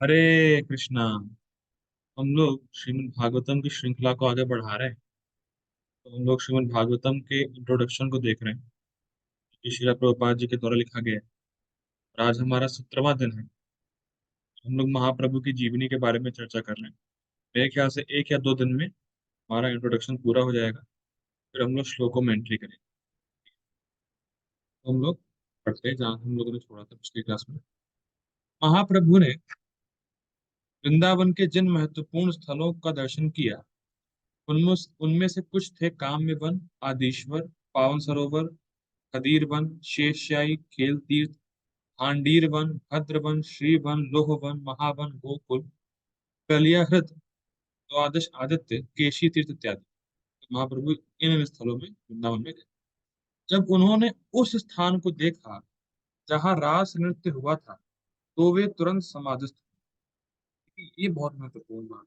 हरे कृष्णा। हम लोग श्रीमद् भागवतम की श्रृंखला को आगे बढ़ा रहे हैं। तो हम लोग श्रीमद् भागवतम के इंट्रोडक्शन को देख रहे हैं, जो श्रीला प्रभुपाद जी के द्वारा लिखा गया है। और आज हमारा 17वां दिन है। हम लोग महाप्रभु की जीवनी के बारे में चर्चा कर रहे हैं। मेरे ख्याल से 1 या 2 दिन में हमारा इंट्रोडक्शन पूरा हो जाएगा। फिर हम लोग श्लोकों में एंट्री करेंगे। तो हम लोग पढ़ते हैं जहाँ हम लोगों ने छोड़ा था पिछली क्लास में। महाप्रभु ने वृंदावन के जिन महत्वपूर्ण स्थलों का दर्शन किया, उनमें उनमें से कुछ थे काम्य वन, आदिश्वर, पावन सरोवर, खदीर वन, शेषशाही, खेल तीर्थ, आंडीर वन, भद्र वन, श्री वन, लोह वन, महावन, गोकुल, कलियाहृत, द्वादश आदित्य, केशी तीर्थ इत्यादि। तो महाप्रभु इन स्थलों में वृंदावन में गए। जब उन्होंने उस स्थान को देखा जहाँ रास नृत्य हुआ था, तो वे तुरंत समाधिस्थ हुए। ये बहुत महत्वपूर्ण बात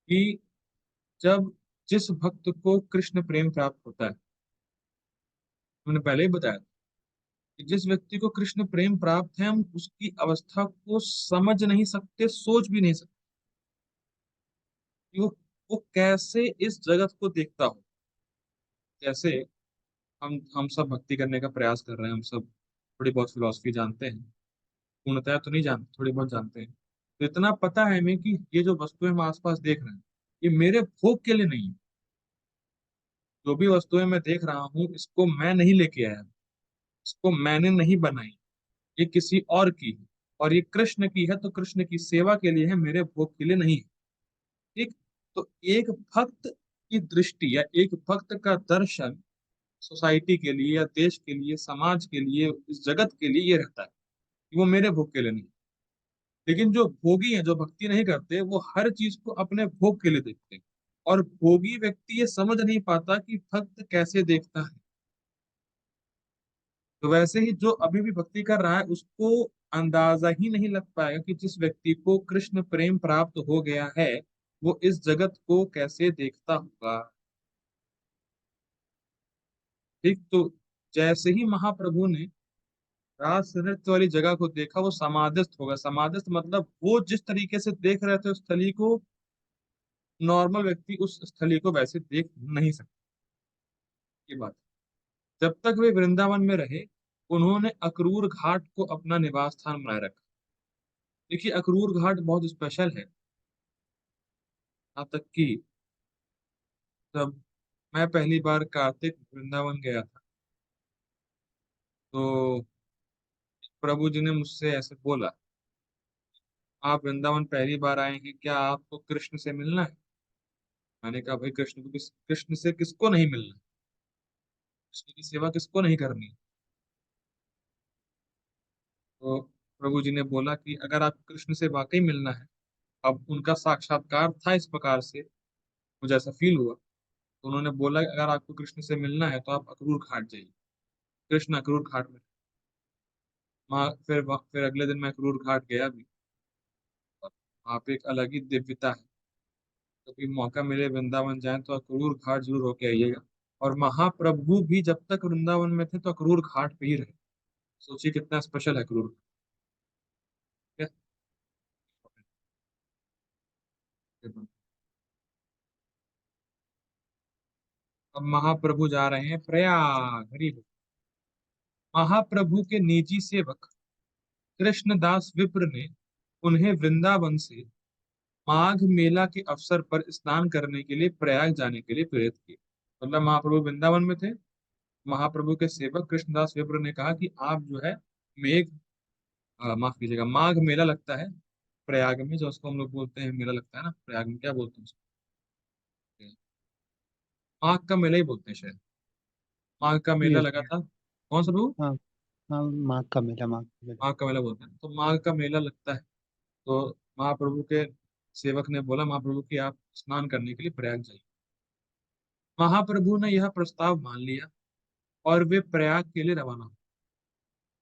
कि जब जिस भक्त को कृष्ण प्रेम प्राप्त होता है, मैंने पहले ही बताया कि जिस व्यक्ति को कृष्ण प्रेम प्राप्त है, हम उसकी अवस्था को समझ नहीं सकते, सोच भी नहीं सकते कि वो कैसे इस जगत को देखता हो। जैसे हम सब भक्ति करने का प्रयास कर रहे हैं, हम सब थोड़ी बहुत फिलॉसफी जानते हैं। पूर्णतः तो नहीं जानते, थोड़ी बहुत जानते हैं। तो इतना पता है हमें कि ये जो वस्तुएं हम आसपास देख रहे हैं, ये मेरे भोग के लिए नहीं है। जो भी वस्तुएं मैं देख रहा हूँ, इसको मैं नहीं लेके आया, इसको मैंने नहीं बनाई, ये किसी और की है। और ये कृष्ण की है तो कृष्ण की सेवा के लिए है, मेरे भोग के लिए नहीं है। ठीक। तो एक भक्त की दृष्टि या एक भक्त का दर्शन सोसाइटी के लिए या देश के लिए, समाज के लिए, इस जगत के लिए ये रहता है कि वो मेरे भोग के लिए नहीं। लेकिन जो भोगी हैं, जो भक्ति नहीं करते, वो हर चीज को अपने भोग के लिए देखते हैं। और भोगी व्यक्ति ये समझ नहीं पाता कि भक्त कैसे देखता है। तो वैसे ही जो अभी भी भक्ति कर रहा है, उसको अंदाजा ही नहीं लग पाएगा कि जिस व्यक्ति को कृष्ण प्रेम प्राप्त हो गया है, वो इस जगत को कैसे देखता होगा। ठीक। तो जैसे ही महाप्रभु ने रास नृत्य वाली जगह को देखा, वो समाधिस्थ होगा। समाधिस्थ मतलब वो जिस तरीके से देख रहे थे उस स्थली को, नॉर्मल व्यक्ति उस स्थली को वैसे देख नहीं सकता। ये बात। जब तक वे वृंदावन में रहे, उन्होंने अक्रूर घाट को अपना निवास स्थान बनाए रखा। देखिए, अक्रूर घाट बहुत स्पेशल है। यहाँ तक कि जब मैं पहली बार कार्तिक वृंदावन गया था, तो प्रभु जी ने मुझसे ऐसे बोला, आप वृंदावन पहली बार आए हैं, क्या आपको कृष्ण से मिलना है? मैंने कहा, भाई कृष्ण से किसको नहीं मिलना है? कृष्ण की सेवा किसको नहीं करनी है? तो प्रभु जी ने बोला कि अगर आपको कृष्ण से वाकई मिलना है, अब उनका साक्षात्कार था इस प्रकार से, मुझे ऐसा फील हुआ। तो उन्होंने बोला कि अगर आपको कृष्ण से मिलना है तो आप अक्रूर घाट जाइए। कृष्ण अक्रूर घाट में। फिर अगले दिन मैं अक्रूर घाट गया भी। और वहाँ पे एक अलग ही दिव्यता है। कभी मौका मिले वृंदावन जाए तो अक्रूर घाट जरूर होके आइएगा। और महाप्रभु भी जब तक वृंदावन में थे तो अक्रूर घाट पे ही रहे। सोचिए कितना स्पेशल है अक्रूर घाट। क्या? अब महाप्रभु जा रहे हैं प्रयाग। हरि बोल। महाप्रभु के निजी सेवक कृष्णदास विप्र ने उन्हें वृंदावन से माघ मेला के अवसर पर स्नान करने के लिए प्रयाग जाने के लिए प्रेरित किया। मतलब महाप्रभु वृंदावन में थे। महाप्रभु के सेवक कृष्णदास विप्र ने कहा कि आप जो है मेघ माफ कीजिएगा, माघ मेला लगता है प्रयाग में, जो उसको हम लोग बोलते हैं मेला लगता है ना प्रयाग में, क्या बोलते हैं उसको? माघ का मेला ही बोलते हैं शायद। माघ का मेला यस। लगा था। कौन सा प्रभु? हाँ। हाँ, माघ का मेला, माघ का मेला। माघ का मेला बोलते हैं, तो माघ का मेला लगता है। तो महाप्रभु के सेवक ने बोला महाप्रभु कि आप स्नान करने के लिए प्रयाग जाइए। महाप्रभु ने यह प्रस्ताव मान लिया और वे प्रयाग के लिए रवाना हुए।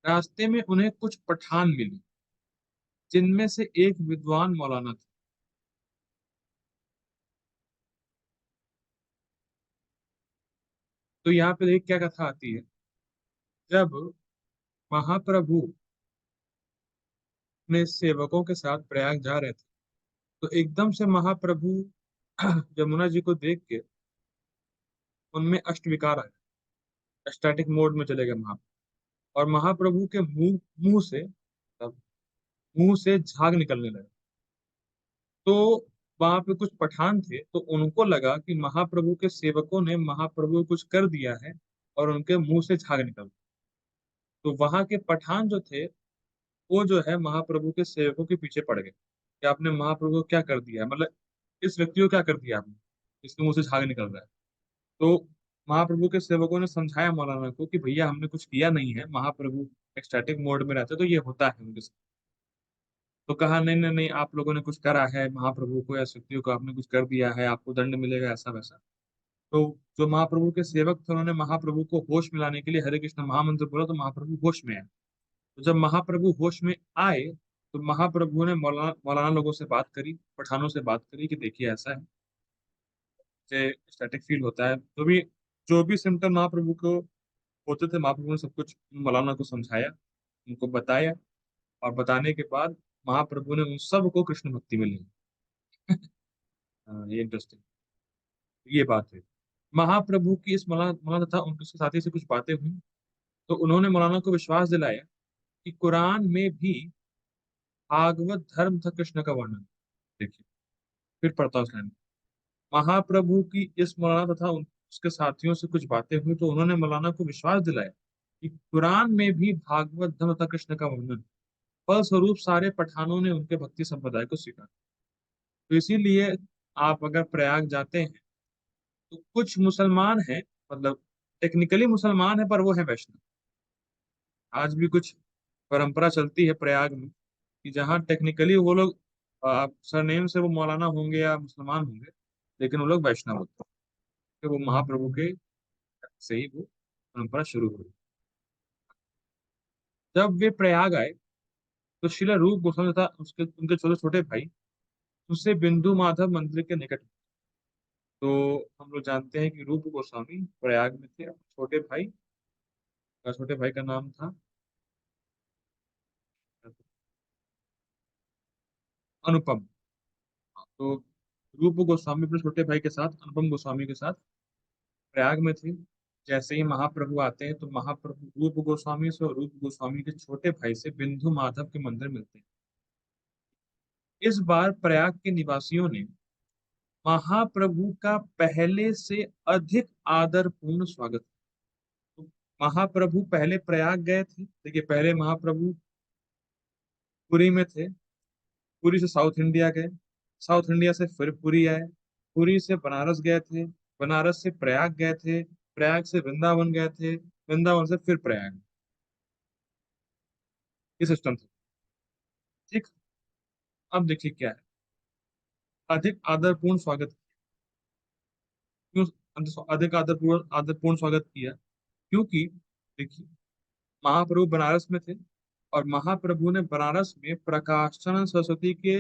रास्ते में उन्हें कुछ पठान मिले, जिनमें से एक विद्वान मौलाना थे। तो यहाँ पे एक क्या कथा आती है। जब महाप्रभु अपने सेवकों के साथ प्रयाग जा रहे थे, तो एकदम से महाप्रभु यमुना जी को देख के उनमें अष्टविकार आया, स्टैटिक मोड में चले गए महाप्रभु। और महाप्रभु के मुंह मुंह से, मतलब मुंह से झाग निकलने लगा। तो वहां पे कुछ पठान थे, तो उनको लगा कि महाप्रभु के सेवकों ने महाप्रभु को कुछ कर दिया है और उनके मुंह से झाग निकल। तो वहां के पठान जो थे, वो जो है महाप्रभु के सेवकों के पीछे पड़ गए कि आपने महाप्रभु को क्या कर दिया है, मतलब इस व्यक्ति को क्या कर दिया आपने, इसके मुंह से झाग निकल रहा है। तो महाप्रभु के सेवकों ने समझाया मौलाना को कि भैया हमने कुछ किया नहीं है, महाप्रभु एक्सटैटिक मोड में रहते तो ये होता है उनके साथ। तो कहा नहीं नहीं नहीं, आप लोगों ने कुछ करा है, महाप्रभु को या शक्तियों को आपने कुछ कर दिया है, आपको दंड मिलेगा, ऐसा वैसा। तो जो महाप्रभु के सेवक थे, उन्होंने महाप्रभु को होश में लाने के लिए हरे कृष्ण महामंत्र बोला, तो महाप्रभु होश में आए। तो जब महाप्रभु होश में आए, तो महाप्रभु ने मौलाना मौलाना लोगों से बात करी, पठानों से बात करी कि देखिए ऐसा है, मुझे स्टैटिक फील होता है। जो भी सिम्टम महाप्रभु को होते थे, महाप्रभु ने सब कुछ मौलाना को समझाया, उनको बताया। और बताने के बाद महाप्रभु ने उन सबको कृष्ण भक्ति में लिया। ये इंटरेस्टिंग, ये बात है। महाप्रभु की इस मौलाना मौलाना तथा उनके साथी से कुछ बातें हुई, तो उन्होंने मौलाना को विश्वास दिलाया कि कुरान में भी भागवत धर्म तथा कृष्ण का वर्णन है। देखिए, फिर पढ़ता हूं उस लाइन। महाप्रभु की इस मौलाना तथा उसके साथियों से कुछ बातें हुई, तो उन्होंने मौलाना को विश्वास दिलाया कि कुरान में भी भागवत धर्म तथा कृष्ण का वर्णन है। फलस्वरूप सारे पठानों ने उनके भक्ति संप्रदाय को स्वीकार। तो इसीलिए आप अगर प्रयाग जाते हैं, तो कुछ मुसलमान हैं, मतलब टेक्निकली मुसलमान है पर वो है वैष्णव। आज भी कुछ परंपरा चलती है प्रयाग में कि जहाँ टेक्निकली वो लोग सरनेम से वो मौलाना होंगे या मुसलमान होंगे, लेकिन वो लोग वैष्णव होते हैं, कि वो महाप्रभु के से ही वो परंपरा शुरू हुई। जब वे प्रयाग आए, तो शिला रूप गोस्वामी तथा उसके उनके छोटे छोटे भाई उससे बिंदु माधव मंदिर के निकट। तो हम लोग जानते हैं कि रूप गोस्वामी प्रयाग में थे, छोटे भाई का छोटे भाई का नाम था अनुपम। तो रूप गोस्वामी अपने छोटे भाई के साथ, अनुपम गोस्वामी के साथ प्रयाग में थे। जैसे ही महाप्रभु आते हैं, तो महाप्रभु रूप गोस्वामी से और रूप गोस्वामी के छोटे भाई से बिंदु माधव के मंदिर मिलते हैं। इस बार प्रयाग के निवासियों ने महाप्रभु का पहले से अधिक आदरपूर्ण स्वागत। तो महाप्रभु पहले प्रयाग गए थे, देखिए पहले महाप्रभु पुरी में थे, पुरी से साउथ इंडिया गए, साउथ इंडिया से फिर पुरी आए, पुरी से बनारस गए थे, बनारस से प्रयाग गए थे, प्रयाग से वृंदावन गए थे, वृंदावन से फिर प्रयाग। ये सिस्टम था। ठीक। अब देखिए क्या है, अधिक आदरपूर्ण स्वागत। क्यों अधिक आदरपूर्ण स्वागत किया? क्योंकि देखिए, महाप्रभु बनारस में थे, और महाप्रभु ने बनारस में प्रकाशानंद सरस्वती के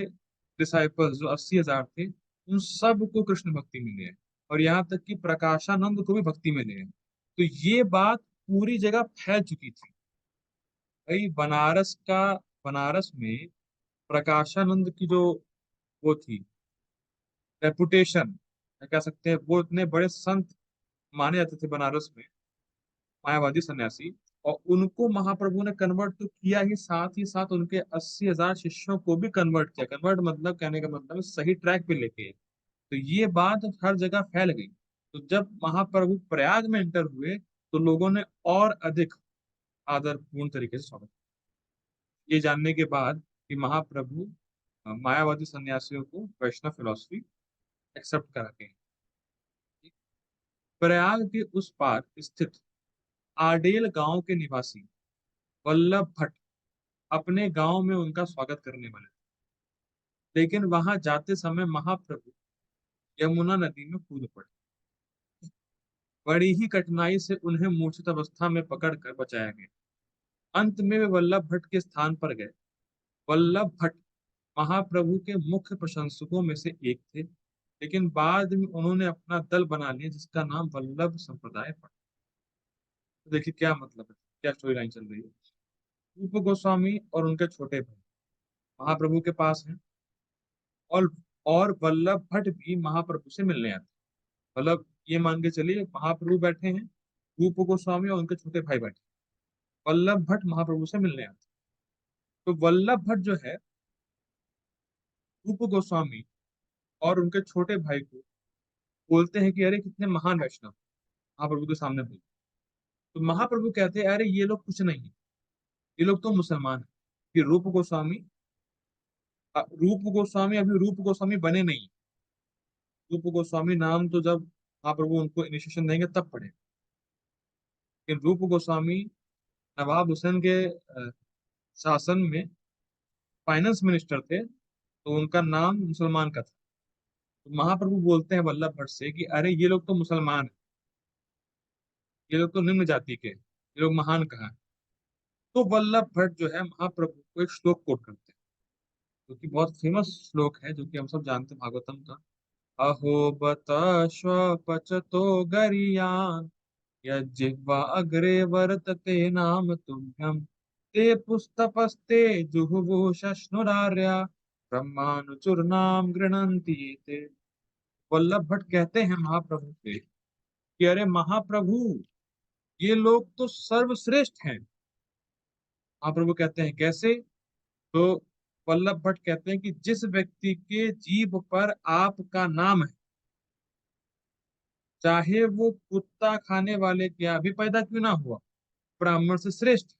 डिसाइपल्स जो 80,000 थे, उन सब को कृष्ण भक्ति में लिए, और यहाँ तक कि प्रकाशानंद को भी भक्ति में लिए। तो ये बात पूरी जगह फैल चुकी थी भाई। बनारस में प्रकाशानंद की जो वो थी रेपुटेशन, कह सकते हैं, वो इतने बड़े संत माने जाते थे बनारस में, मायावादी सन्यासी। और उनको महाप्रभु ने कन्वर्ट तो किया ही, साथ उनके 80,000 शिष्यों को भी कन्वर्ट किया। कन्वर्ट मतलब, कहने का मतलब है सही ट्रैक पे लेके आए। तो ये बात हर जगह फैल गई। तो जब महाप्रभु प्रयाग में एंटर हुए, तो लोगों ने और अधिक आदरपूर्ण तरीके से स्वागत किया। ये जानने के बाद कि महाप्रभु मायावादी सन्यासियों को वैष्णव फिलॉसफी एक्सेप्ट कराते हैं। प्रयाग के उस पार स्थित आडेल गांव के निवासी वल्लभ भट्ट अपने गांव में उनका स्वागत करने वाले थे। लेकिन वहां जाते समय महाप्रभु यमुना नदी में कूद पड़े। बड़ी ही कठिनाई से उन्हें मूर्छित अवस्था में पकड़कर बचाया गया। अंत में वे वल्लभ भट्ट के स्थान पर गए। वल्लभ भट्ट महाप्रभु के मुख्य प्रशंसकों में से एक थे, लेकिन बाद में उन्होंने अपना दल बना लिया, जिसका नाम वल्लभ संप्रदाय पड़ा। तो देखिए क्या मतलब है, क्या स्टोरी लाइन चल रही है। रूप गोस्वामी और उनके छोटे भाई महाप्रभु के पास हैं। और और वल्लभ भट्ट भी महाप्रभु से मिलने आते हैं। मतलब ये मान के चलिए, महाप्रभु बैठे हैं, रूप गोस्वामी और उनके छोटे भाई बैठे हैं। वल्लभ भट्ट महाप्रभु से मिलने आते हैं। तो वल्लभ भट्ट जो है, रूप गोस्वामी और उनके छोटे भाई को बोलते हैं कि अरे कितने महान वैष्णव, महाप्रभु के सामने बोलते। तो महाप्रभु कहते हैं अरे ये लोग कुछ नहीं है, ये लोग तो मुसलमान है। कि रूप गोस्वामी, रूप गोस्वामी अभी रूप गोस्वामी बने नहीं। रूप गोस्वामी नाम तो जब महाप्रभु उनको इनिशिएशन देंगे तब पढ़े। लेकिन रूप गोस्वामी नवाब हुसैन के शासन में फाइनेंस मिनिस्टर थे, तो उनका नाम मुसलमान का था। तो महाप्रभु बोलते हैं वल्लभ भट्ट से कि अरे ये लोग तो मुसलमान है, ये लोग तो निम्न जाति के, ये लोग महान कहाँ है। तो वल्लभ भट्ट जो है महाप्रभु को एक श्लोक कोट करते हैं, जो कि बहुत फेमस श्लोक है, जो कि हम सब जानते हैं भागवतम का। अहो बत श्वपचतो गरियान यज्जिह्वा अग्रे वर्तते नाम तुभ्यं ते पुस्तपस्ते जुहुवु शश्नुरार्या ब्रह्मानुचुर्नाम गृणन्ति ते। वल्लभ भट्ट कहते हैं महाप्रभु से कि अरे महाप्रभु, ये लोग तो सर्वश्रेष्ठ हैं। महाप्रभु कहते हैं कैसे? तो वल्लभ भट्ट कहते हैं कि जिस व्यक्ति के जीभ पर आपका नाम है, चाहे वो कुत्ता खाने वाले के यहाँ भी पैदा क्यों ना हुआ, ब्राह्मण से श्रेष्ठ है।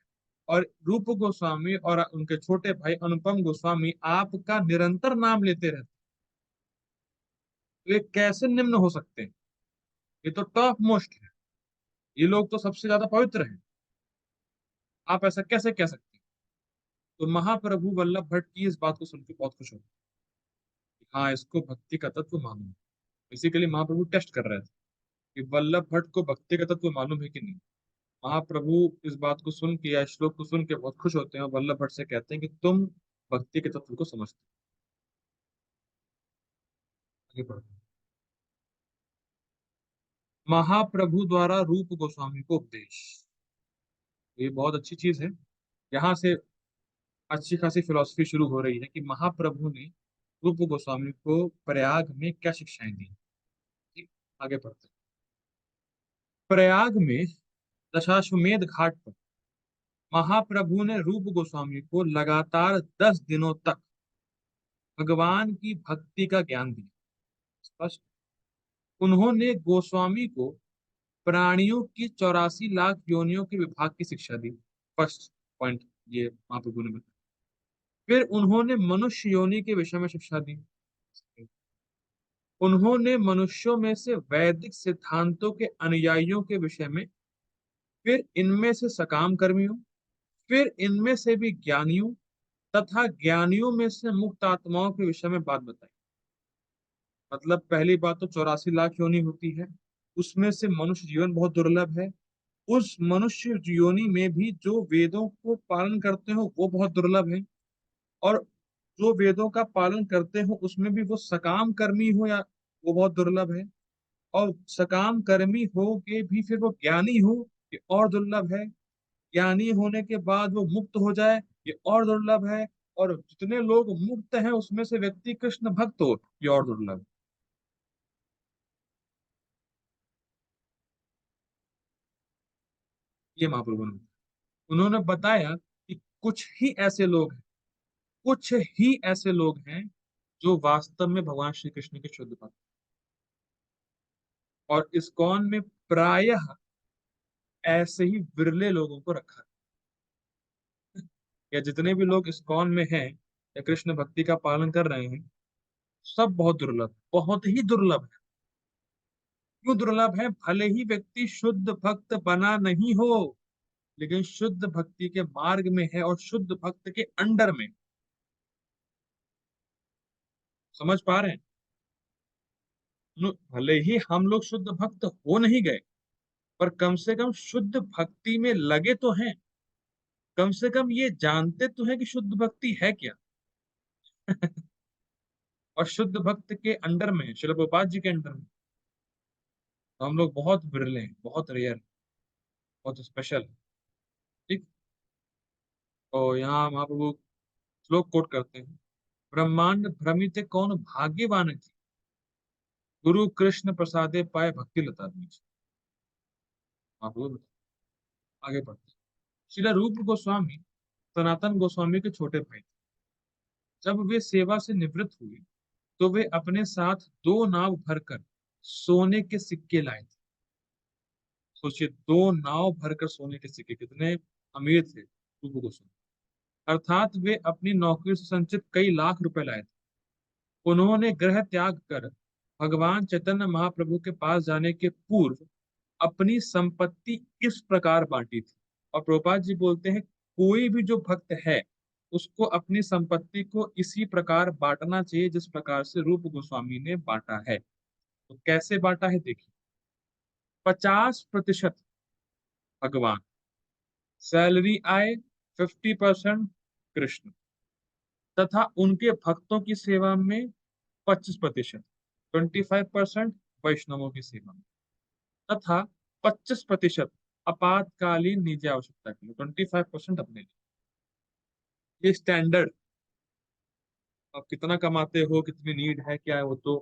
और रूप गोस्वामी और उनके छोटे भाई अनुपम गोस्वामी आपका निरंतर नाम लेते रहते, तो ये कैसे निम्न हो सकते हैं? ये तो टॉप मोस्ट है, ये लोग तो सबसे ज्यादा पवित्र हैं, आप ऐसा कैसे कह सकते हैं? तो महाप्रभु वल्लभ भट्ट की इस बात को सुन के बहुत खुश हो गए। हाँ, इसको भक्ति का तत्व मालूम है। बेसिकली महाप्रभु टेस्ट कर रहे थे कि वल्लभ भट्ट को भक्ति का तत्व मालूम है कि नहीं। महाप्रभु इस बात को सुन के या श्लोक को सुन के बहुत खुश होते हैं और वल्लभ भट्ट से कहते हैं कि तुम भक्ति के तत्व को समझते हो। आगे बढ़ते हैं। महाप्रभु द्वारा रूप गोस्वामी को उपदेश, ये बहुत अच्छी चीज है। यहाँ से अच्छी खासी फिलॉसफी शुरू हो रही है कि महाप्रभु ने रूप गोस्वामी को प्रयाग में क्या शिक्षाएं दी। ठीक, आगे बढ़ते हैं। प्रयाग में दशाश्वमेध घाट पर महाप्रभु ने रूप गोस्वामी को लगातार 10 दिनों तक भगवान की भक्ति का ज्ञान दिया। स्पष्ट। उन्होंने गोस्वामी को प्राणियों की 84 लाख योनियों के विभाग की शिक्षा दी। फर्स्ट पॉइंट ये महाप्रभु ने बताया। फिर उन्होंने मनुष्य योनि के विषय में शिक्षा दी। उन्होंने मनुष्यों में से वैदिक सिद्धांतों के अनुयायियों के विषय में, फिर इनमें से सकाम कर्मियों, फिर इनमें से भी ज्ञानियों तथा ज्ञानियों में से मुक्त आत्माओं के विषय में बात बताई। मतलब पहली बात तो 84 लाख योनि होती है, उसमें से मनुष्य जीवन बहुत दुर्लभ है। उस मनुष्य योनि में भी जो वेदों को पालन करते हो वो बहुत दुर्लभ है। और जो वेदों का पालन करते हो उसमें भी वो सकाम कर्मी हो या, वो बहुत दुर्लभ है। और सकाम कर्मी हो के भी फिर वो ज्ञानी हो, ये और दुर्लभ है। ज्ञानी होने के बाद वो मुक्त हो जाए, ये और दुर्लभ है। और जितने लोग मुक्त हैं उसमें से व्यक्ति कृष्ण भक्त हो, ये और दुर्लभ। ये महाप्रभु ने, उन्होंने बताया कि कुछ ही ऐसे लोग हैं, कुछ ही ऐसे लोग हैं जो वास्तव में भगवान श्री कृष्ण के शुद्ध भक्त। और इस्कॉन में प्रायः ऐसे ही विरले लोगों को रखा है। या जितने भी लोग इस्कॉन में हैं या कृष्ण भक्ति का पालन कर रहे हैं, सब बहुत दुर्लभ, बहुत ही दुर्लभ है। क्यों दुर्लभ है? भले ही व्यक्ति शुद्ध भक्त बना नहीं हो, लेकिन शुद्ध भक्ति के मार्ग में है और शुद्ध भक्त के अंडर में। समझ पा रहे हैं? भले ही हम लोग शुद्ध भक्त हो नहीं गए, पर कम से कम शुद्ध भक्ति में लगे तो हैं। कम से कम ये जानते तो हैं कि शुद्ध भक्ति है क्या। और शुद्ध भक्त के अंडर में, श्रील प्रभुपाद जी के अंडर में, तो हम लोग बहुत बिरले हैं, बहुत रेयर, बहुत स्पेशल। ठीक। तो यहाँ महाप्रभु श्लोक कोट करते हैं। ब्रह्मांड भ्रमित कौन भाग्यवान की, गुरु कृष्ण प्रसादे पाए भक्ति लता बीज। आप वो बताओ, आगे बढ़ते हैं। श्रील रूप गोस्वामी सनातन गोस्वामी के छोटे भाई थे। जब वे सेवा से निवृत्त हुए तो वे अपने साथ 2 नाव भरकर सोने के सिक्के लाए थे। सोचिए, 2 नाव भरकर सोने के सिक्के, कितने अमीर थे रूप गोस्वामी। अर्थात वे अपनी नौकरी से संचित कई लाख रुपए लाए थे। उन्होंने गृह त्याग कर भगवान चैतन्य महाप्रभु के पास जाने के पूर्व अपनी संपत्ति इस प्रकार बांटी थी। और प्रभुपाद जी बोलते हैं, कोई भी जो भक्त है उसको अपनी संपत्ति को इसी प्रकार बांटना चाहिए जिस प्रकार से रूप गोस्वामी ने बांटा है। तो कैसे बांटा है देखिए। 50% भगवान, सैलरी आए 50% कृष्ण, तथा उनके भक्तों की सेवा में 25%, 25% वैष्णवों की सेवा में, तथा 25% आपातकालीन निजी आवश्यकता के लिए, 25% अपने लिए। ये स्टैंडर्ड, आप कितना कमाते हो, कितनी नीड है, क्या है, वो तो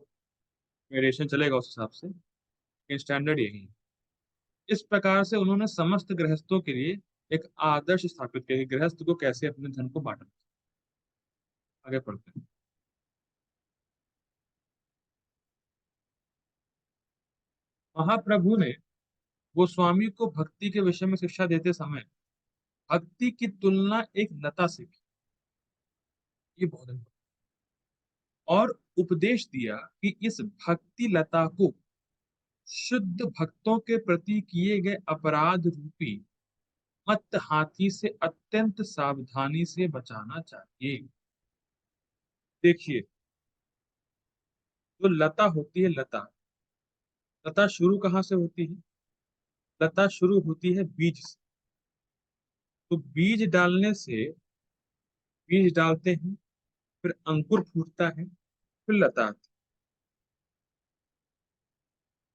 वेरिएशन चलेगा उस हिसाब से, लेकिन स्टैंडर्ड यही है। इस प्रकार से उन्होंने समस्त गृहस्थों के लिए एक आदर्श स्थापित किया कि गृहस्थ को कैसे अपने धन को बांटना। आगे पढ़ते हैं। महाप्रभु ने गोस्वामी को भक्ति के विषय में शिक्षा देते समय भक्ति की तुलना एक लता से की। ये बहुत important। और उपदेश दिया कि इस भक्ति लता को शुद्ध भक्तों के प्रति किए गए अपराध रूपी मत हाथी से अत्यंत सावधानी से बचाना चाहिए। देखिए, जो लता होती है, लता लता शुरू कहाँ से होती है? लता शुरू होती है बीज से। तो बीज डालने से, बीज डालते हैं, फिर अंकुर फूटता है, फिर लता आती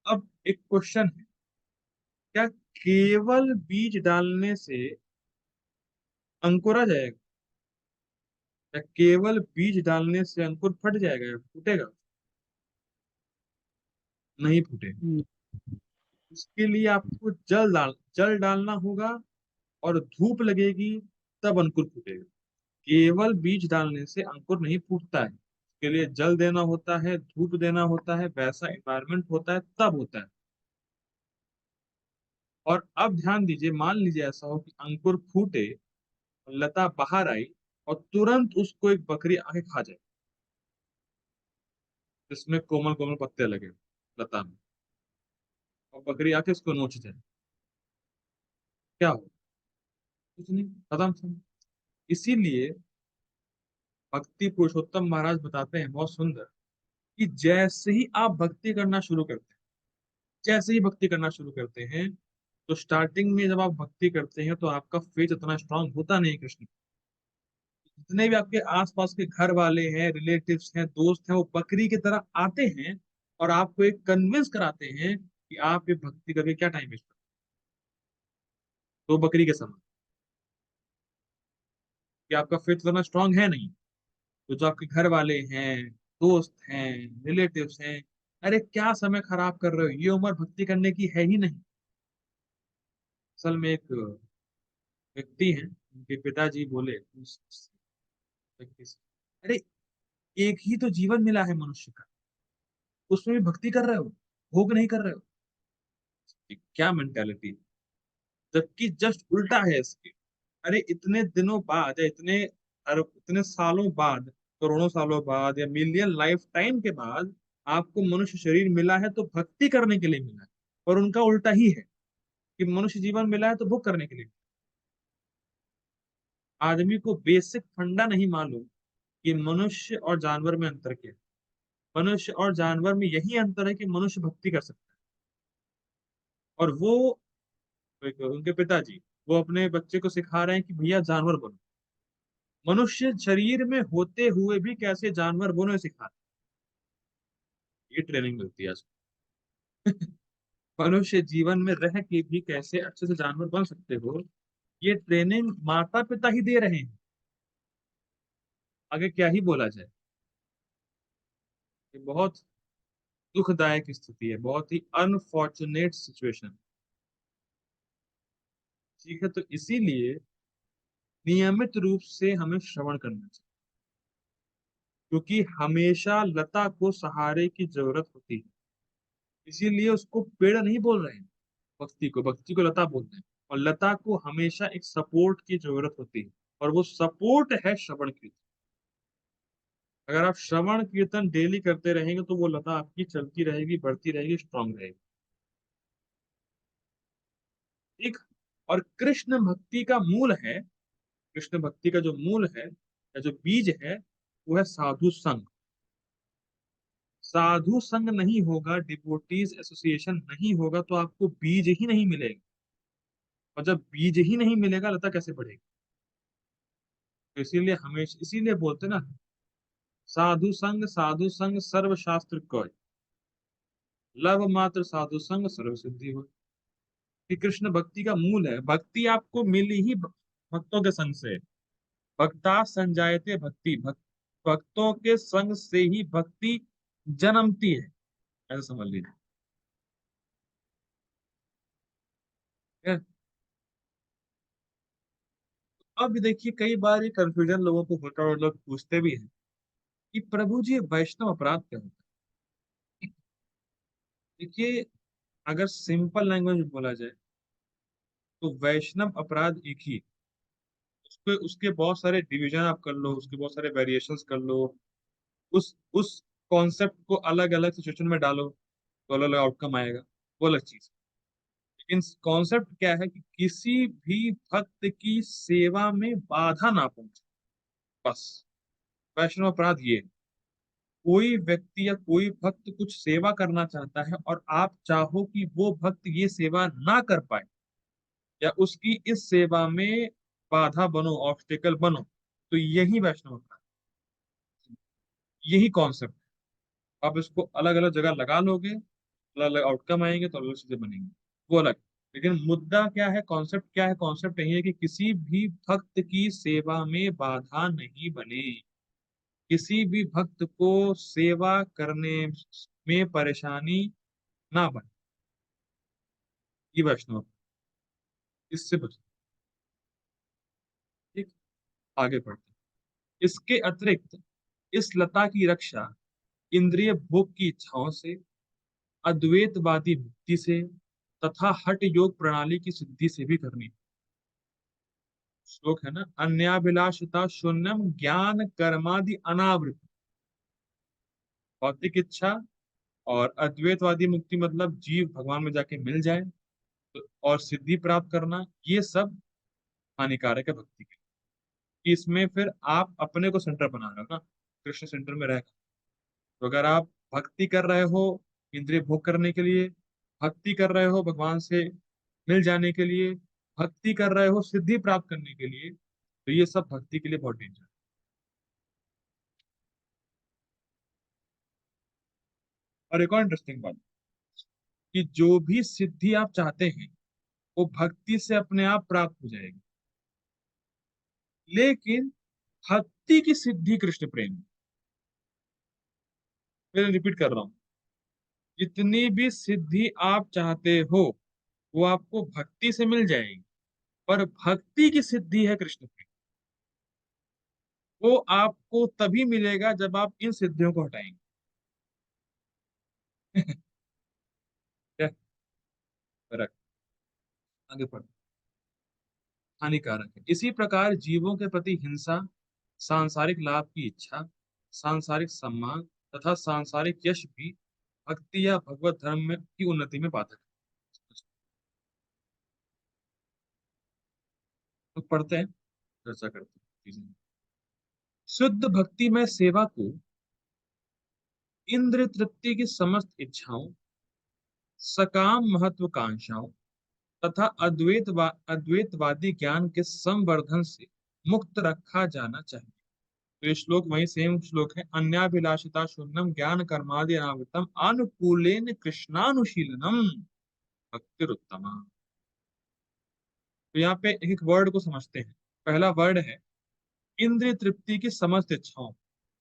है। अब एक क्वेश्चन है, क्या केवल बीज डालने से अंकुर आ जाएगा? या केवल बीज डालने से अंकुर फट जाएगा या फूटेगा? नहीं फूटेगा। हम्म, उसके लिए आपको जल डालना होगा और धूप लगेगी, तब अंकुर फूटेगा। केवल बीज डालने से अंकुर नहीं फूटता है, उसके लिए जल देना होता है, धूप देना होता है, वैसा एनवायरनमेंट होता है, तब होता है। और अब ध्यान दीजिए, मान लीजिए ऐसा हो कि अंकुर फूटे, लता बाहर आई और तुरंत उसको एक बकरी आके खा जाए, जिसमें कोमल कोमल पत्ते लगे लता में, और बकरी आके उसको नोच जाए, क्या हो? कुछ नहीं, खत्म सब। इसीलिए भक्ति पुरुषोत्तम महाराज बताते हैं बहुत सुंदर, कि जैसे ही आप भक्ति करना शुरू करते हैं, जैसे ही भक्ति करना शुरू करते हैं, तो स्टार्टिंग में जब आप भक्ति करते हैं तो आपका फेथ इतना स्ट्रांग होता नहीं कृष्ण। जितने भी आपके आसपास के घर वाले हैं, रिलेटिव्स हैं, दोस्त हैं, वो बकरी की तरह आते हैं और आपको एक कन्विंस कराते हैं कि आप ये भक्ति करके क्या टाइम वेस्ट कर, तो बकरी के समान, कि आपका फेथ इतना स्ट्रांग है नहीं। तो जो आपके घर वाले हैं, दोस्त हैं, रिलेटिव्स हैं, अरे क्या समय खराब कर रहे हो, ये उम्र भक्ति करने की है ही नहीं। असल में एक व्यक्ति हैं, उनके पिताजी बोले उस व्यक्ति से, अरे एक ही तो जीवन मिला है मनुष्य का, उसमें भी भक्ति कर रहे हो, भोग नहीं कर रहे हो? ये क्या मेंटेलिटी? जबकि जस्ट उल्टा है इसके। अरे इतने दिनों बाद या इतने सालों बाद, करोड़ों सालों बाद या मिलियन लाइफ टाइम के बाद आपको मनुष्य शरीर मिला है तो भक्ति करने के लिए मिला है। और उनका उल्टा ही है कि मनुष्य जीवन मिला है तो भोग करने के लिए। आदमी को बेसिक फंडा नहीं मालूम कि मनुष्य और जानवर में अंतर क्या है। मनुष्य और जानवर में यही अंतर है कि मनुष्य भक्ति कर सकता है। और वो उनके पिताजी, वो अपने बच्चे को सिखा रहे हैं कि भैया जानवर बनो। मनुष्य शरीर में होते हुए भी कैसे जानवर बनो, ये सिखा रहे हैं। ये ट्रेनिंग मिलती है आज। मनुष्य जीवन में रह के भी कैसे अच्छे से जानवर बन सकते हो, ये ट्रेनिंग माता पिता ही दे रहे हैं। आगे क्या ही बोला जाए। ये बहुत दुखदायक स्थिति है, बहुत ही अनफॉर्चुनेट सिचुएशन। ठीक है, तो इसीलिए नियमित रूप से हमें श्रवण करना चाहिए, क्योंकि हमेशा लता को सहारे की जरूरत होती है। इसीलिए उसको पेड़ नहीं बोल रहे हैं, भक्ति को लता बोलते हैं। और लता को हमेशा एक सपोर्ट की जरूरत होती है, और वो सपोर्ट है श्रवण कीर्तन। अगर आप श्रवण कीर्तन डेली करते रहेंगे तो वो लता आपकी चलती रहेगी, बढ़ती रहेगी, स्ट्रांग रहेगी। ठीक। और कृष्ण भक्ति का मूल है, कृष्ण भक्ति का जो मूल है या जो बीज है, वो है साधु संग। साधु संग नहीं होगा, डिवोटीज एसोसिएशन नहीं होगा, तो आपको बीज ही नहीं मिलेगा। और जब बीज ही नहीं मिलेगा, लता कैसे बढ़ेगी? तो इसीलिए हमेशा, इसीलिए बोलते ना, साधु संग सर्व शास्त्र कोय, लव मात्र साधु संग सर्व सिद्धि हो। कि कृष्ण भक्ति का मूल है। भक्ति आपको मिली ही भक्तों के संग से। भक्ता संजायते भक्ति, भक्तों के संग से ही भक्ति जन्मती है, ऐसा समझ लीजिए। ठीक है? अब देखिए, कई बार ये कंफ्यूजन लोगों को होता है और लोग पूछते भी हैं कि प्रभु जी, ये वैष्णव अपराध क्या होता है? देखिए, अगर सिंपल लैंग्वेज में बोला जाए तो वैष्णव अपराध एक ही। उसके उसके बहुत सारे डिवीजन आप कर लो, उसके बहुत सारे वेरिएशंस कर लो, उस कॉन्सेप्ट को अलग अलग सिचुएशन में डालो, तो अलग अलग आउटकम आएगा, वो अलग चीज। लेकिन कॉन्सेप्ट क्या है कि किसी भी भक्त की सेवा में बाधा ना पहुंचे, बस। वैष्णव अपराध ये है। कोई व्यक्ति या कोई भक्त कुछ सेवा करना चाहता है और आप चाहो कि वो भक्त ये सेवा ना कर पाए, या उसकी इस सेवा में बाधा बनो, ऑब्स्टेकल बनो, तो यही वैष्णव अपराध, यही कॉन्सेप्ट। आप इसको अलग अलग जगह लगा लोगे, अलग अलग आउटकम आएंगे, तो अलग अलग चीजें बनेंगी, वो अलग। लेकिन मुद्दा क्या है, कॉन्सेप्ट क्या है? कॉन्सेप्ट यही है कि किसी भी भक्त की सेवा में बाधा नहीं बने, किसी भी भक्त को सेवा करने में परेशानी ना बने। ये वैष्णव, इससे बच। ठीक। आगे बढ़ते हैं। इसके अतिरिक्त इस लता की रक्षा इंद्रिय भोग की इच्छाओं से, अद्वैतवादी मुक्ति से, तथा हठ योग प्रणाली की सिद्धि से भी करनी। श्लोक है ना, अन्याभिलाषिता शून्यम ज्ञान कर्मादि अनावृत। भौतिक इच्छा और अद्वैतवादी मुक्ति मतलब जीव भगवान में जाके मिल जाए, तो और सिद्धि प्राप्त करना, ये सब हानिकारक है भक्ति के। कि इसमें फिर आप अपने को सेंटर बना रहे हो ना, कृष्ण सेंटर में रहकर। तो अगर आप भक्ति कर रहे हो इंद्रिय भोग करने के लिए, भक्ति कर रहे हो भगवान से मिल जाने के लिए, भक्ति कर रहे हो सिद्धि प्राप्त करने के लिए, तो ये सब भक्ति के लिए बहुत डेंजर है। और एक और इंटरेस्टिंग बात, कि जो भी सिद्धि आप चाहते हैं वो भक्ति से अपने आप प्राप्त हो जाएगी। लेकिन भक्ति की सिद्धि कृष्ण प्रेम, मैं रिपीट कर रहा हूं, जितनी भी सिद्धि आप चाहते हो वो आपको भक्ति से मिल जाएगी। पर भक्ति की सिद्धि है कृष्ण प्रेम, वो आपको तभी मिलेगा जब आप इन सिद्धियों को हटाएंगे। क्या फर्क? आगे पढ़ो। हानिकारक है। इसी प्रकार जीवों के प्रति हिंसा, सांसारिक लाभ की इच्छा, सांसारिक सम्मान तथा सांसारिक यश भी भक्ति या भगवत धर्म में की उन्नति में बाधक है। तो पढ़ते हैं, चर्चा करते हैं चीजें। शुद्ध भक्ति में सेवा को इंद्र तृप्ति की समस्त इच्छाओं, सकाम महत्वाकांक्षाओं तथा अद्वैतवादी ज्ञान के संवर्धन से मुक्त रखा जाना चाहिए। तो ये श्लोक वही सेम श्लोक है, अन्याभिलाषिता शून्यम ज्ञान कर्मादि अनावृतम अनुकूलेन कृष्णानुशीलनम भक्तिरुत्तमा। तो यहाँ पे एक वर्ड को समझते हैं। पहला वर्ड है इंद्रिय तृप्ति की समस्त इच्छाओं।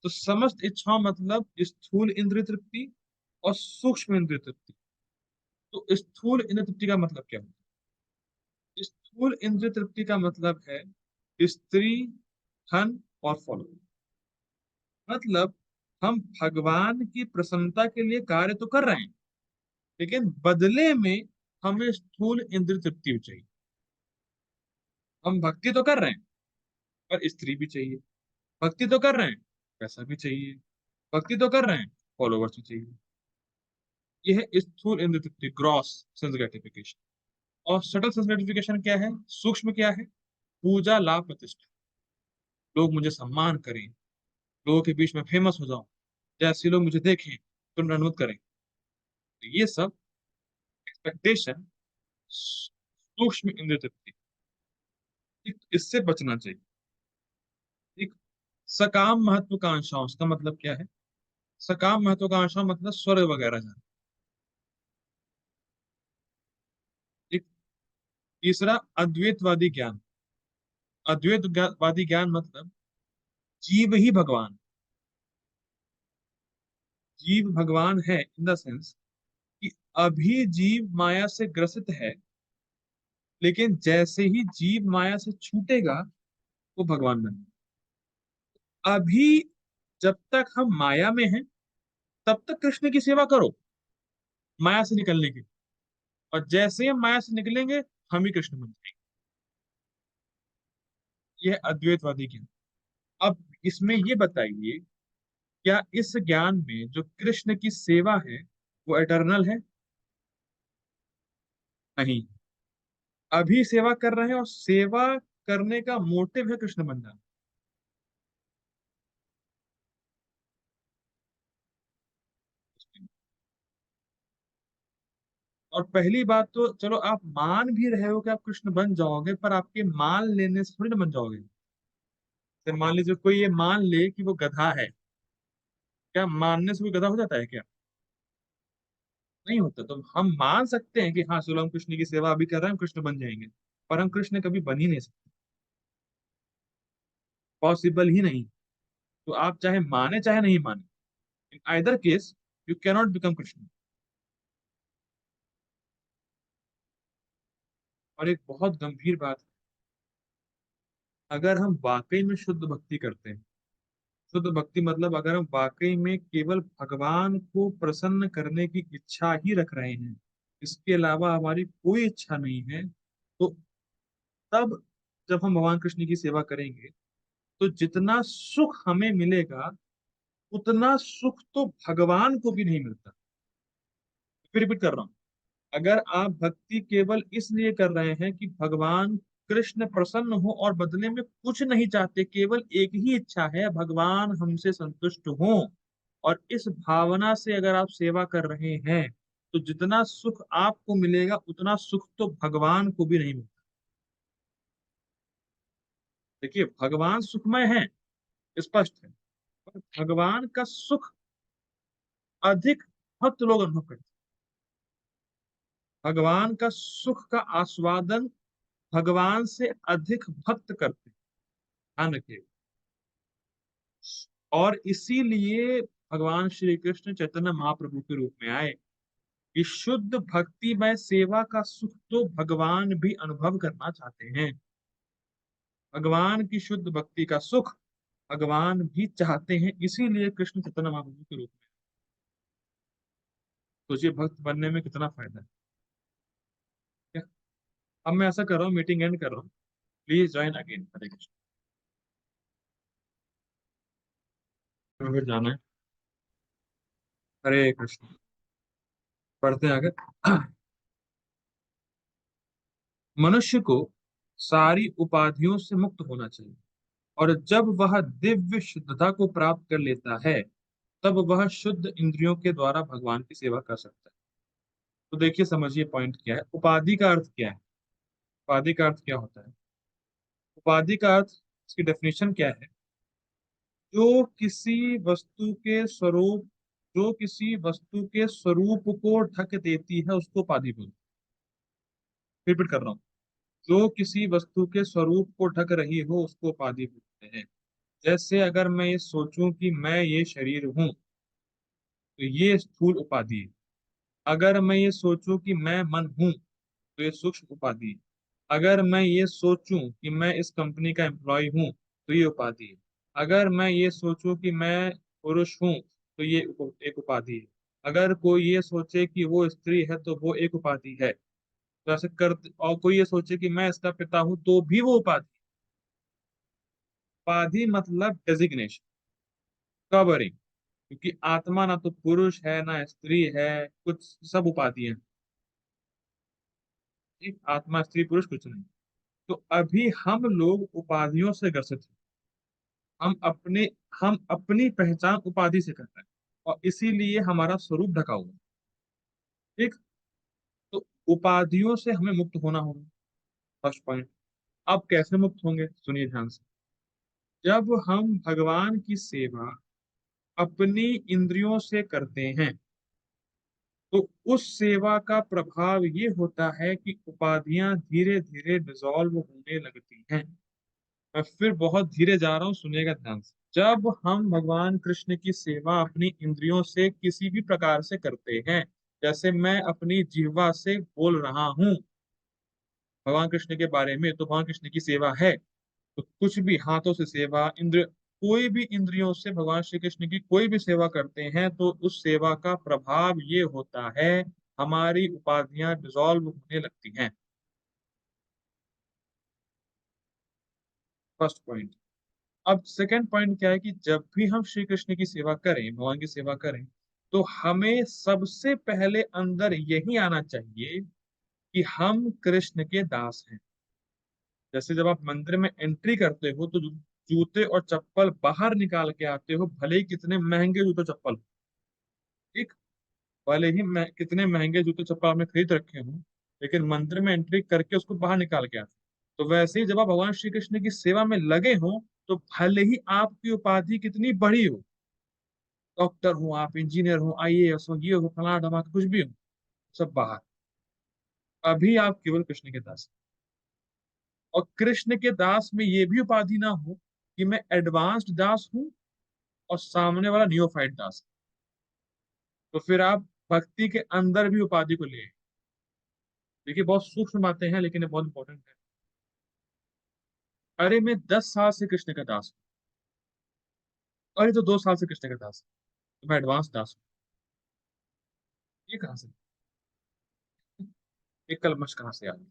तो समस्त इच्छाओं मतलब स्थूल इंद्रिय तृप्ति और सूक्ष्म इंद्रिय तृप्ति। तो स्थूल इंद्रिय तृप्ति का मतलब क्या है? स्थूल इंद्रिय तृप्ति का मतलब है स्त्री, धन और फल। मतलब हम भगवान की प्रसन्नता के लिए कार्य तो कर रहे हैं, लेकिन बदले में हमें स्थूल इंद्रिय तृप्ति भी चाहिए। हम भक्ति तो कर रहे हैं, पर स्त्री भी चाहिए। भक्ति तो कर रहे हैं, पैसा भी चाहिए। भक्ति तो कर रहे हैं, फॉलोवर्स भी चाहिए। यह है स्थूल इंद्रिय तृप्ति, ग्रॉस सेंस ग्रेटिफिकेशन। और सटल सेंस ग्रेटिफिकेशन क्या है, सूक्ष्म क्या है? पूजा, लाभ, प्रतिष्ठा। लोग मुझे सम्मान करें, लोगों के बीच में फेमस हो जाऊं, जैसे लोग मुझे देखें तो दंडवत करें। तो ये सब एक्सपेक्टेशन सूक्ष्म इंद्रिय तृप्ति, ठीक, इससे बचना चाहिए। ठीक। सकाम महत्वाकांक्षाओं, उसका मतलब क्या है? सकाम महत्वाकांक्षा मतलब स्वर्ग वगैरह जाना। ठीक। तीसरा, अद्वैतवादी ज्ञान। अद्वैतवादी ज्ञान मतलब जीव ही भगवान। जीव भगवान है इन द सेंस कि अभी जीव माया से ग्रसित है, लेकिन जैसे ही जीव माया से छूटेगा वो भगवान बने। अभी जब तक हम माया में हैं, तब तक कृष्ण की सेवा करो माया से निकलने की। और जैसे हम माया से निकलेंगे, हम ही कृष्ण बन जाएंगे। यह अद्वैतवादी ज्ञान। अब इसमें ये बताइए, क्या इस ज्ञान में जो कृष्ण की सेवा है वो एटर्नल है? नहीं। अभी सेवा कर रहे हैं और सेवा करने का मोटिव है कृष्ण बन जाना। और पहली बात तो चलो आप मान भी रहे हो कि आप कृष्ण बन जाओगे, पर आपके मान लेने से थोड़ी ना बन जाओगे। तो मान लीजिए कोई ये मान ले कि वो गधा है, क्या मानने से कोई गधा हो जाता है क्या? नहीं होता। तो हम मान सकते हैं कि हाँ चलो हम कृष्ण की सेवा अभी कर रहे हैं, हम कृष्ण बन जाएंगे, पर हम कृष्ण कभी बन ही नहीं सकते। पॉसिबल ही नहीं। तो आप चाहे माने चाहे नहीं माने, in either case you cannot become Krishna. और एक बहुत गंभीर बात, अगर हम वाकई में शुद्ध भक्ति करते हैं, शुद्ध भक्ति मतलब अगर हम वाकई में केवल भगवान को प्रसन्न करने की इच्छा ही रख रहे हैं, इसके अलावा हमारी कोई इच्छा नहीं है, तो तब जब हम भगवान कृष्ण की सेवा करेंगे, तो जितना सुख हमें मिलेगा उतना सुख तो भगवान को भी नहीं मिलता। फिर रिपीट कर रहा हूं, अगर आप भक्ति केवल इसलिए कर रहे हैं कि भगवान कृष्ण प्रसन्न हो और बदले में कुछ नहीं चाहते, केवल एक ही इच्छा है भगवान हमसे संतुष्ट हो, और इस भावना से अगर आप सेवा कर रहे हैं, तो जितना सुख आपको मिलेगा उतना सुख तो भगवान को भी नहीं मिलता। देखिए भगवान सुखमय है, स्पष्ट है, पर भगवान का सुख अधिक भक्त लोग अनुभव करते हैं। भगवान का सुख का आस्वादन भगवान से अधिक भक्त करते हैं। ध्यान रखिए। और इसीलिए भगवान श्री कृष्ण चैतन्य महाप्रभु के रूप में आए, कि शुद्ध भक्तिमय सेवा का सुख तो भगवान भी अनुभव करना चाहते हैं। भगवान की शुद्ध भक्ति का सुख भगवान भी चाहते हैं, इसीलिए कृष्ण चैतन्य महाप्रभु के रूप में। सोचिए भक्त बनने में कितना फायदा है। क्या? अब मैं ऐसा कर रहा हूँ, मीटिंग एंड कर रहा हूँ, प्लीज ज्वाइन अगेन। हरे कृष्ण। फिर जाना है। हरे कृष्ण। पढ़ते हैं आगे। मनुष्य को सारी उपाधियों से मुक्त होना चाहिए, और जब वह दिव्य शुद्धता को प्राप्त कर लेता है, तब वह शुद्ध इंद्रियों के द्वारा भगवान की सेवा कर सकता है। तो देखिए समझिए पॉइंट क्या है, उपाधि का अर्थ क्या है? उपाधि का अर्थ क्या होता है? उपाधि का अर्थ, इसकी डेफिनेशन क्या है? जो किसी वस्तु के स्वरूप जो किसी वस्तु के स्वरूप को ढक देती है उसको उपाधि बोलते हैं। रिपीट कर रहा हूँ, जो किसी वस्तु के स्वरूप को ढक रही हो उसको उपाधि बोलते हैं। जैसे अगर मैं ये सोचूं कि मैं ये शरीर हूं, तो ये स्थूल उपाधि है। अगर मैं ये सोचूं कि मैं मन हूं, तो ये सूक्ष्म उपाधि है। अगर मैं ये सोचूं कि मैं इस कंपनी का एम्प्लॉय हूं, तो ये उपाधि है। अगर मैं ये सोचूं कि मैं पुरुष हूं, तो ये एक उपाधि है। अगर कोई ये सोचे कि वो स्त्री है, तो वो एक उपाधि है। तो ऐसे कर, और कोई ये सोचे कि मैं इसका पिता हूं, तो भी वो उपाधि। उपाधि मतलब डेजिग्नेशन, कवरिंग। क्योंकि आत्मा ना तो पुरुष है ना स्त्री है, कुछ सब उपाधि है। एक आत्मा स्त्री पुरुष कुछ नहीं। तो अभी हम लोग उपाधियों से ग्रसित हैं। हम अपने हम अपनी पहचान उपाधि से करते हैं, और इसीलिए हमारा स्वरूप ढका हुआ है। ठीक। तो उपाधियों से हमें मुक्त होना होगा, फर्स्ट पॉइंट। अब कैसे मुक्त होंगे, सुनिए ध्यान से। जब हम भगवान की सेवा अपनी इंद्रियों से करते हैं, तो उस सेवा का प्रभाव ये होता है कि उपाधियां धीरे धीरे डिसॉल्व होने लगती हैं। मैं फिर बहुत धीरे जा रहा हूं, सुनिएगा ध्यान से। जब हम भगवान कृष्ण की सेवा अपनी इंद्रियों से किसी भी प्रकार से करते हैं, जैसे मैं अपनी जिह्वा से बोल रहा हूं भगवान कृष्ण के बारे में, तो भगवान कृष्ण की सेवा है। तो कुछ भी हाथों से सेवा, इंद्र, कोई भी इंद्रियों से भगवान श्री कृष्ण की कोई भी सेवा करते हैं, तो उस सेवा का प्रभाव ये होता है, हमारी उपाधियां डिसॉल्व होने लगती हैं। First point. अब सेकंड पॉइंट क्या है कि जब भी हम श्री कृष्ण की सेवा करें, भगवान की सेवा करें, तो हमें सबसे पहले अंदर यही आना चाहिए कि हम कृष्ण के दास हैं। जैसे जब आप मंदिर में एंट्री करते हो, तो जूते और चप्पल बाहर निकाल के आते हो, भले ही कितने महंगे जूते चप्पल हो, ठीक, भले ही कितने महंगे जूते चप्पल आपने खरीद रखे हो, लेकिन मंदिर में एंट्री करके उसको बाहर निकाल के आते हो। तो वैसे ही जब आप भगवान श्री कृष्ण की सेवा में लगे हो, तो भले ही आपकी उपाधि कितनी बड़ी हो, डॉक्टर हो आप, इंजीनियर हो, आईएएस हो, ये हो फलाना ढमाका कुछ भी हो, सब बाहर। अभी आप केवल कृष्ण के दास हैं। और कृष्ण के दास में ये भी उपाधि ना हो कि मैं एडवांस्ड दास हूं और सामने वाला नियोफाइट दास है। तो फिर आप भक्ति के अंदर भी उपाधि को ले आए। देखिए बहुत सूक्ष्म बातें हैं, लेकिन ये बहुत इंपॉर्टेंट है। अरे मैं 10 साल से कृष्ण का दास हूँ, अरे तो 2 साल से कृष्ण का दास हूँ, तो मैं एडवांस दास हूँ। ये कहाँ से, ये कलमश कहाँ से आ गई।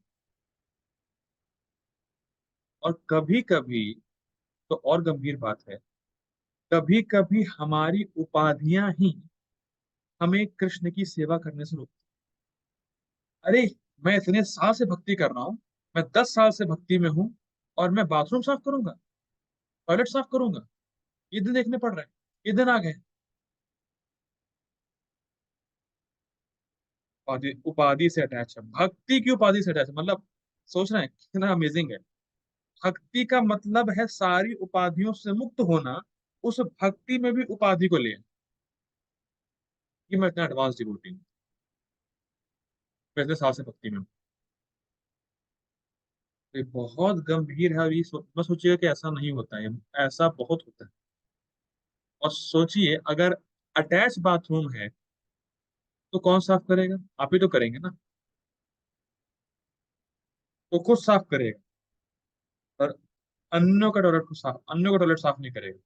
और कभी कभी तो और गंभीर बात है, कभी कभी हमारी उपाधियां ही हमें कृष्ण की सेवा करने से रोकती। अरे मैं इतने साल से भक्ति कर रहा हूँ, मैं 10 साल से भक्ति में हूँ, और मैं बाथरूम साफ करूंगा, टॉयलेट साफ करूंगा, ये दिन देखने पड़ रहे हैं, ये दिन आ गए। उपाधि, उपाधि से अटैच है, भक्ति की उपाधि से अटैच है, मतलब सोच रहे हैं कितना अमेजिंग है। भक्ति का मतलब है सारी उपाधियों से मुक्त होना, उस भक्ति में भी उपाधि को ले। कि मैं इतना एडवांस डिवोटी हूँ, मैं इतने साल से भक्ति में हूँ। ये बहुत गंभीर है, और ये मत सोचिएगा कि ऐसा नहीं होता है, ऐसा बहुत होता है। और सोचिए अगर अटैच बाथरूम है, तो कौन साफ करेगा, आप ही तो करेंगे ना। तो खुद साफ करेगा, और अन्यों का टॉयलेट साफ नहीं करेगा,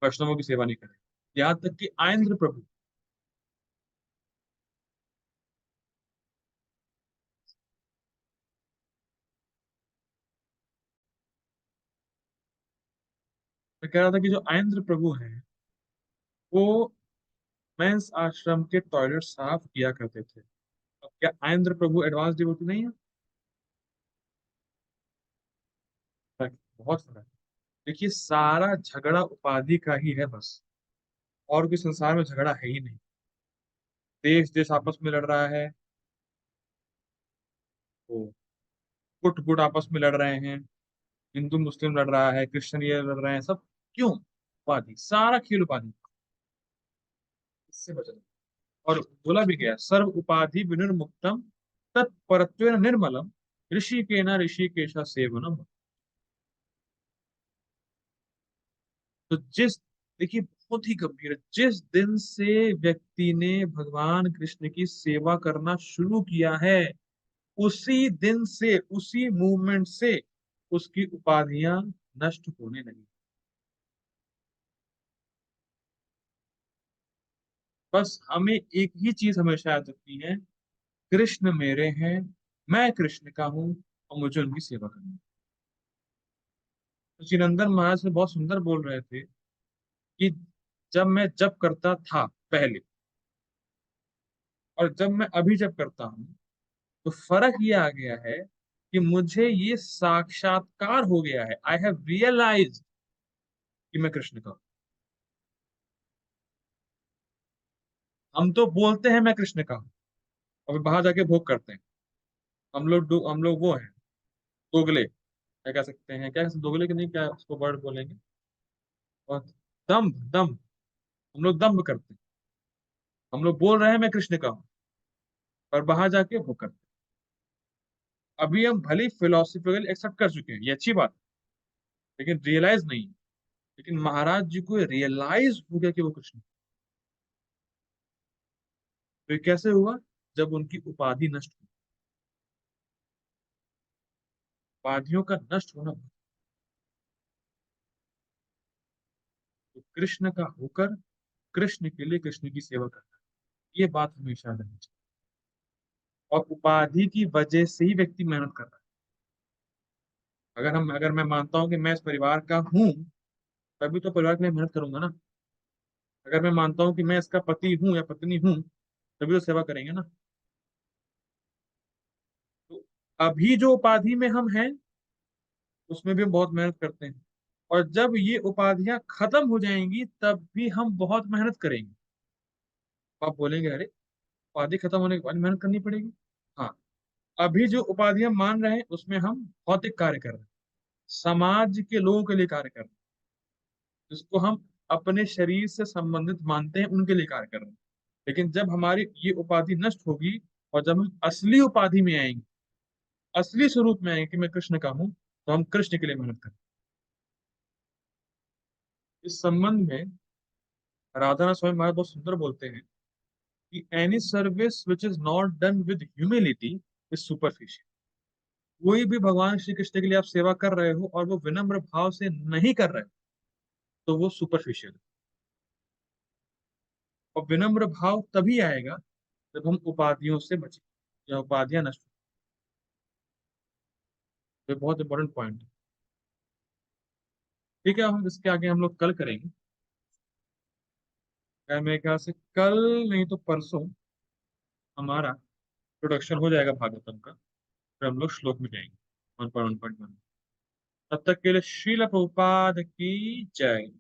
वैष्णवों की सेवा नहीं करेगा। यहाँ तक कि आयेंद्र प्रभु, मैं कह रहा था कि जो आयेंद्र प्रभु हैं, वो मेंस आश्रम के टॉयलेट साफ किया करते थे। अब क्या आयेंद्र प्रभु एडवांस डिवोटी नहीं है? फर्क, बहुत फर्क। देखिए सारा झगड़ा उपाधि का ही है बस, और कोई संसार में झगड़ा है ही नहीं। देश देश आपस में लड़ रहा है, तो गुट गुट आपस में लड़ रहे हैं, हिंदू मुस्लिम लड़ रहा है, क्रिश्चियन ये लड़ रहे हैं, सब क्यों? उपाधि, सारा खेल उपाधि। इससे बचना। और बोला भी गया, सर्व उपाधि विनिर्मुक्तम तत्परत्वेन निर्मलम ऋषिकेन ऋषिकेश सेवनम। तो जिस, देखिए बहुत ही गंभीर है, जिस दिन से व्यक्ति ने भगवान कृष्ण की सेवा करना शुरू किया है, उसी दिन से, उसी मूवमेंट से उसकी उपाधियां नष्ट होने लगी। बस हमें एक ही चीज हमेशा याद रखनी है, कृष्ण मेरे हैं, मैं कृष्ण का हूं, और मुझे उनकी सेवा करनी है। तो चिरंदन महाराज से बहुत सुंदर बोल रहे थे कि जब मैं जप करता था पहले, और जब मैं अभी जप करता हूँ, तो फर्क ये आ गया है कि मुझे ये साक्षात्कार हो गया है, आई हैव रियलाइज कि मैं कृष्ण का हूं। हम तो बोलते हैं मैं कृष्ण का हूं, और बाहर जाके भोग करते हैं। हम लोग वो हैं, दोगले, क्या कह सकते हैं, क्या दोगले के नहीं, क्या उसको वर्ड बोलेंगे, और दम्भ दम्भ, हम लोग दम्भ करते हैं। हम लोग बोल रहे हैं मैं कृष्ण का हूं, और बाहर जाके भोग करते हैं। अभी हम भले फिलोसफिकल एक्सेप्ट कर चुके हैं, ये अच्छी बात है, लेकिन रियलाइज नहीं। लेकिन महाराज जी को रियलाइज हो गया कि वो कृष्ण। तो ये कैसे हुआ? जब उनकी उपाधि नष्ट हुई। उपाधियों का नष्ट होना, तो कृष्ण का होकर कृष्ण के लिए कृष्ण की सेवा करना, ये बात हमेशा रहनी चाहिए। और उपाधि की वजह से ही व्यक्ति मेहनत कर रहा है। अगर मैं मानता हूं कि मैं इस परिवार का हूं, तभी तो परिवार के लिए मेहनत करूंगा ना। अगर मैं मानता हूं कि मैं इसका पति हूं या पत्नी हूं, तभी तो सेवा करेंगे ना। तो अभी जो उपाधि में हम हैं, उसमें भी हम बहुत मेहनत करते हैं, और जब ये उपाधियां खत्म हो जाएंगी, तब भी हम बहुत मेहनत करेंगे। आप बोलेंगे अरे, उपाधि खत्म होने के बाद मेहनत करनी पड़ेगी। हाँ, अभी जो उपाधियां मान रहे हैं, उसमें हम भौतिक कार्य कर रहे हैं, समाज के लोगों के लिए कार्य कर रहे हैं, जिसको हम अपने शरीर से संबंधित मानते हैं, उनके लिए कार्य कर रहे हैं। लेकिन जब हमारी ये उपाधि नष्ट होगी, और जब हम असली उपाधि में आएंगे, असली स्वरूप में आएंगे कि मैं कृष्ण का हूं, तो हम कृष्ण के लिए मेहनत करें। इस संबंध में राधा स्वामी महाराज बहुत सुंदर बोलते हैं कि any service which is not done with humility is superficial. कोई भी भगवान श्री कृष्ण के लिए आप सेवा कर रहे हो और वो विनम्र भाव से नहीं कर रहे, तो वो सुपरफिशियल है। और विनम्र भाव तभी आएगा जब हम उपाधियों से बचे, या उपाधियां नष्ट हो। ये बहुत इंपॉर्टेंट पॉइंट है। ठीक है, हम इसके आगे हम लोग कल करेंगे। मेरे ख्याल से कल नहीं तो परसों हमारा प्रोडक्शन हो जाएगा भागवतम का, फिर हम लोग श्लोक में जाएंगे 1.1.1। तब तक के लिए श्रील प्रभुपाद की जय।